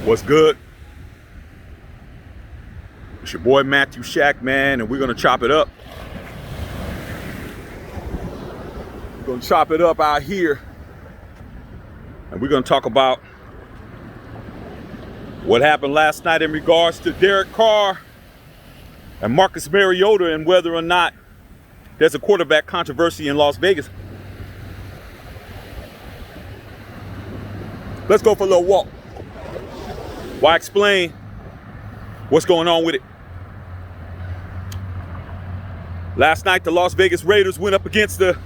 What's good? It's your boy Matthew Shack, man, and we're gonna chop it up. We're gonna chop it up out here, and we're gonna talk about what happened last night in regards to Derek Carr and Marcus Mariota and whether or not there's a quarterback controversy in Las Vegas. Let's go for a little walk. Why explain what's going on with it? Last night, the Las Vegas Raiders went up against the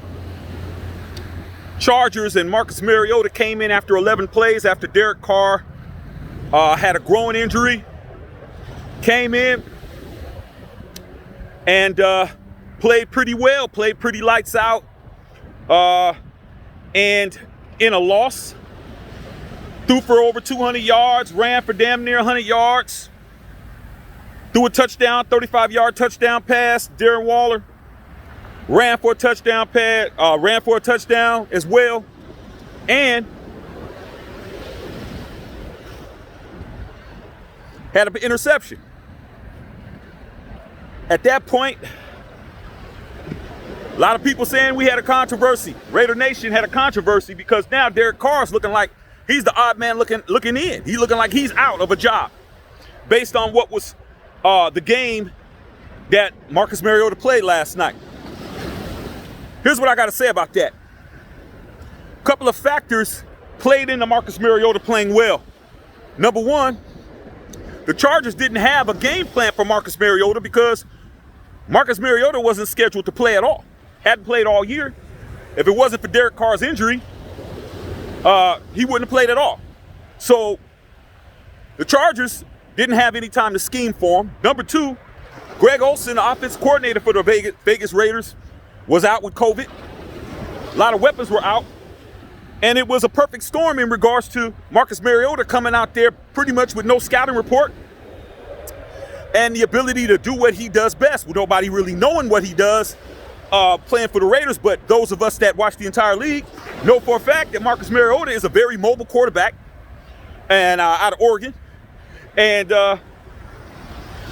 Chargers, and Marcus Mariota came in after 11 plays after Derek Carr had a groin injury. Came in and played pretty well, played pretty lights out, and in a loss, threw for over 200 yards, ran for damn near 100 yards, threw a touchdown, 35-yard touchdown pass. Darren Waller ran for a touchdown as well, and had an interception. At that point, a lot of people saying we had a controversy. Raider Nation had a controversy because now Derek Carr is looking like he's the odd man looking in. He's looking like he's out of a job based on what was the game that Marcus Mariota played last night. Here's what I got to say about that. A couple of factors played into Marcus Mariota playing well. Number one, the Chargers didn't have a game plan for Marcus Mariota because Marcus Mariota wasn't scheduled to play at all. Hadn't played all year. If it wasn't for Derek Carr's injury, he wouldn't have played at all. So the Chargers didn't have any time to scheme for him. Number two, Greg Olsen, the offensive coordinator for the Vegas Raiders, was out with COVID. A lot of weapons were out. And it was a perfect storm in regards to Marcus Mariota coming out there pretty much with no scouting report and the ability to do what he does best, with nobody really knowing what he does playing for the Raiders. But those of us that watch the entire league know for a fact that Marcus Mariota is a very mobile quarterback and out of Oregon. And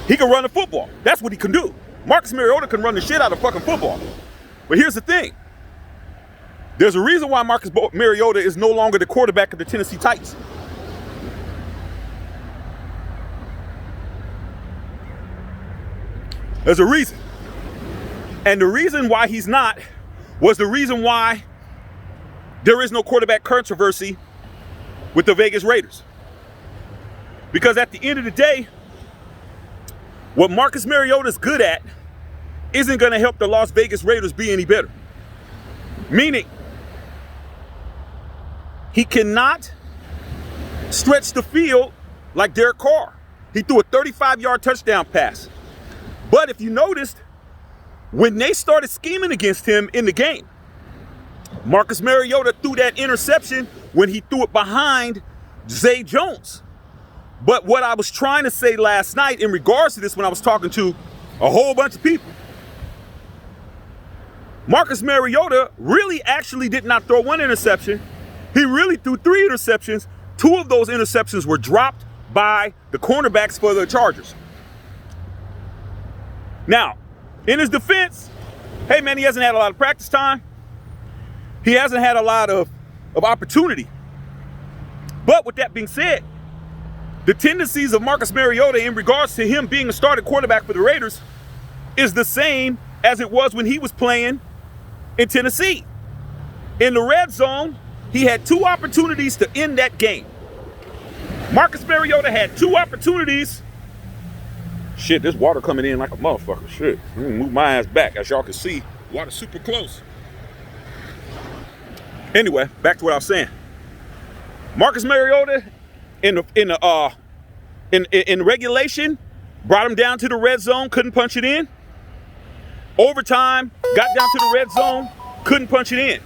he can run the football. That's what he can do. Marcus Mariota can run the shit out of fucking football. But here's the thing. There's a reason why Marcus Mariota is no longer the quarterback of the Tennessee Titans. There's a reason. And the reason why he's not was the reason why there is no quarterback controversy with the Vegas Raiders. Because at the end of the day, what Marcus Mariota is good at isn't going to help the Las Vegas Raiders be any better. Meaning, he cannot stretch the field like Derek Carr. He threw a 35-yard touchdown pass. But if you noticed, when they started scheming against him in the game, Marcus Mariota threw that interception when he threw it behind Zay Jones. But what I was trying to say last night in regards to this, when I was talking to a whole bunch of people, Marcus Mariota really actually did not throw one interception. He really threw 3 interceptions. 2 of those interceptions were dropped by the cornerbacks for the Chargers. Now, in his defense, hey man, he hasn't had a lot of practice time. He hasn't had a lot of opportunity. But with that being said, the tendencies of Marcus Mariota in regards to him being a starting quarterback for the Raiders is the same as it was when he was playing in Tennessee. In the red zone, he had 2 opportunities to end that game. Marcus Mariota had 2 opportunities. Shit, this water coming in like a motherfucker. Shit, I'm gonna move my ass back. As y'all can see, water's super close. Anyway, back to what I was saying. Marcus Mariota in regulation brought him down to the red zone, couldn't punch it in. Overtime, got down to the red zone, couldn't punch it in.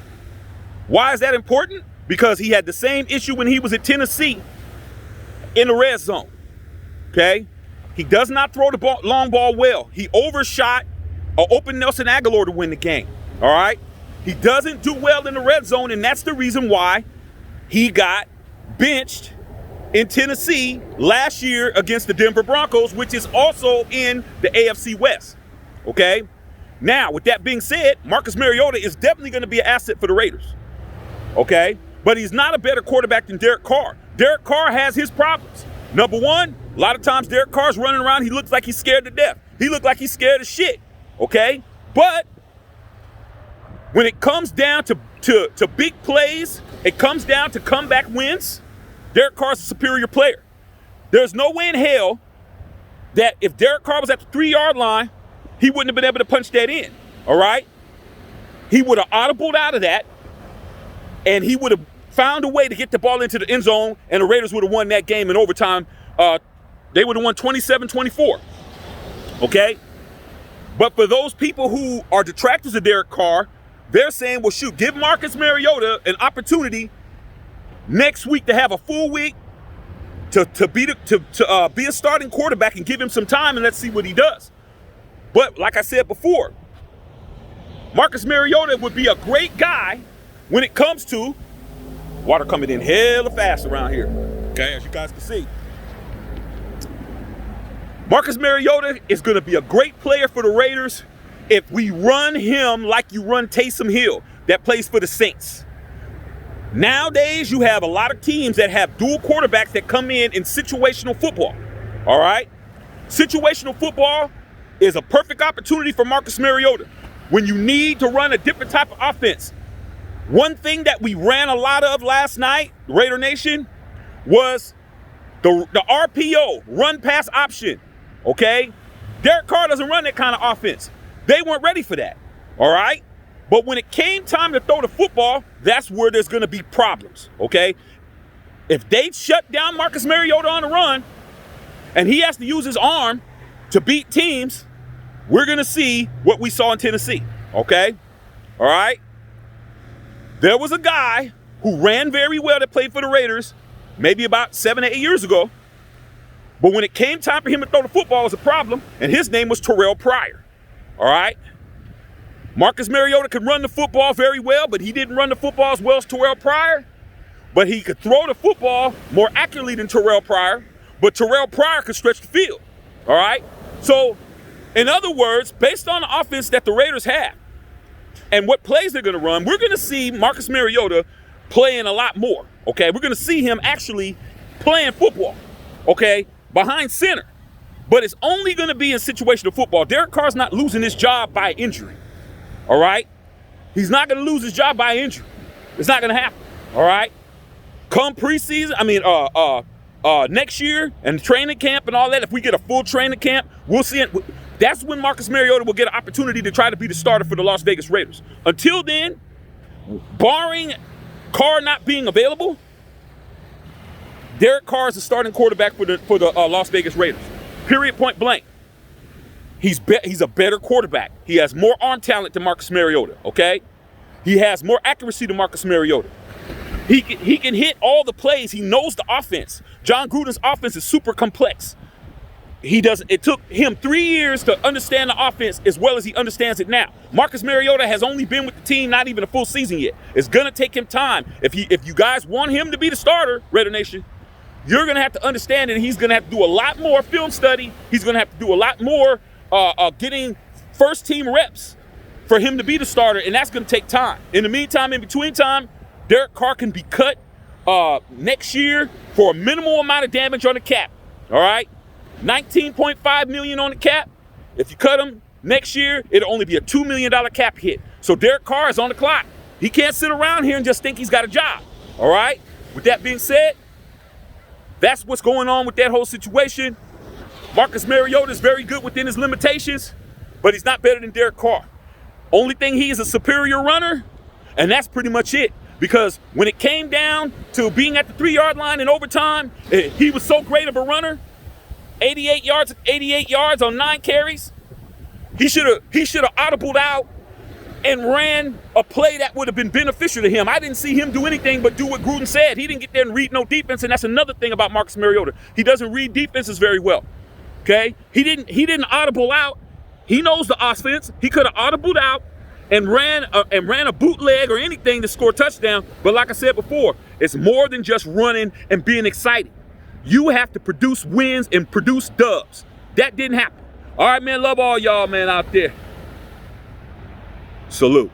Why is that important? Because he had the same issue when he was at Tennessee in the red zone. Okay? He does not throw the long ball well. He overshot an open Nelson Aguilar to win the game. All right? He doesn't do well in the red zone, and that's the reason why he got benched in Tennessee last year against the Denver Broncos, which is also in the AFC West. Okay? Now, with that being said, Marcus Mariota is definitely going to be an asset for the Raiders. Okay? But he's not a better quarterback than Derek Carr. Derek Carr has his problems. Number one, a lot of times Derek Carr's running around, he looks like he's scared to death. He looks like he's scared of shit. Okay? But when it comes down to big plays, it comes down to comeback wins, Derek Carr's a superior player. There's no way in hell that if Derek Carr was at the 3-yard line, he wouldn't have been able to punch that in, all right? He would have audibled out of that, and he would have found a way to get the ball into the end zone, and the Raiders would have won that game in overtime. They would have won 27-24, okay? But for those people who are detractors of Derek Carr, they're saying, well, shoot, give Marcus Mariota an opportunity next week to have a full week to be a starting quarterback and give him some time and let's see what he does. But like I said before, Marcus Mariota would be a great guy when it comes to water coming in hella fast around here. Okay, as you guys can see. Marcus Mariota is going to be a great player for the Raiders if we run him like you run Taysom Hill that plays for the Saints. Nowadays, you have a lot of teams that have dual quarterbacks that come in situational football, all right? Situational football is a perfect opportunity for Marcus Mariota when you need to run a different type of offense. One thing that we ran a lot of last night, Raider Nation, was the RPO, run pass option, okay? Derek Carr doesn't run that kind of offense. They weren't ready for that, all right? But when it came time to throw the football, that's where there's going to be problems, okay? If they shut down Marcus Mariota on the run and he has to use his arm to beat teams, we're going to see what we saw in Tennessee, okay? All right? There was a guy who ran very well that played for the Raiders maybe about 7 or 8 years ago, but when it came time for him to throw the football, it was a problem, and his name was Terrell Pryor. All right? Marcus Mariota could run the football very well, but he didn't run the football as well as Terrell Pryor. But he could throw the football more accurately than Terrell Pryor, but Terrell Pryor could stretch the field. All right? So, in other words, based on the offense that the Raiders have and what plays they're going to run, we're going to see Marcus Mariota playing a lot more. Okay? We're going to see him actually playing football. Okay? Behind center. But it's only going to be in situational football. Derek Carr's not losing his job by injury. All right? He's not going to lose his job by injury. It's not going to happen. All right? Come preseason, next year and training camp and all that, if we get a full training camp, we'll see it. That's when Marcus Mariota will get an opportunity to try to be the starter for the Las Vegas Raiders. Until then, barring Carr not being available, Derek Carr is the starting quarterback for the Las Vegas Raiders. Period, point blank. He's a better quarterback. He has more arm talent than Marcus Mariota, okay? He has more accuracy than Marcus Mariota. He can hit all the plays. He knows the offense. John Gruden's offense is super complex. It took him 3 years to understand the offense as well as he understands it now. Marcus Mariota has only been with the team not even a full season yet. It's going to take him time. If you guys want him to be the starter, Raider Nation, you're going to have to understand that he's going to have to do a lot more film study. He's going to have to do a lot more getting first-team reps for him to be the starter, and that's going to take time. In the meantime, in between time, Derek Carr can be cut next year for a minimal amount of damage on the cap, all right? $19.5 million on the cap. If you cut him next year, it'll only be a $2 million cap hit. So Derek Carr is on the clock. He can't sit around here and just think he's got a job, all right? With that being said, that's what's going on with that whole situation. Marcus Mariota is very good within his limitations, but he's not better than Derek Carr. Only thing, he is a superior runner, and that's pretty much it. Because when it came down to being at the 3-yard line in overtime, he was so great of a runner. 88 yards on 9 carries. He should have audibled out and ran a play that would have been beneficial to him. I didn't see him do anything but do what Gruden said. He didn't get there and read no defense, and that's another thing about Marcus Mariota. He doesn't read defenses very well. Okay? He didn't audible out. He knows the offense. He could have audibled out and ran a bootleg or anything to score a touchdown. But like I said before, it's more than just running and being excited. You have to produce wins and produce dubs. That didn't happen. All right, man. Love all y'all, man, out there. Salute.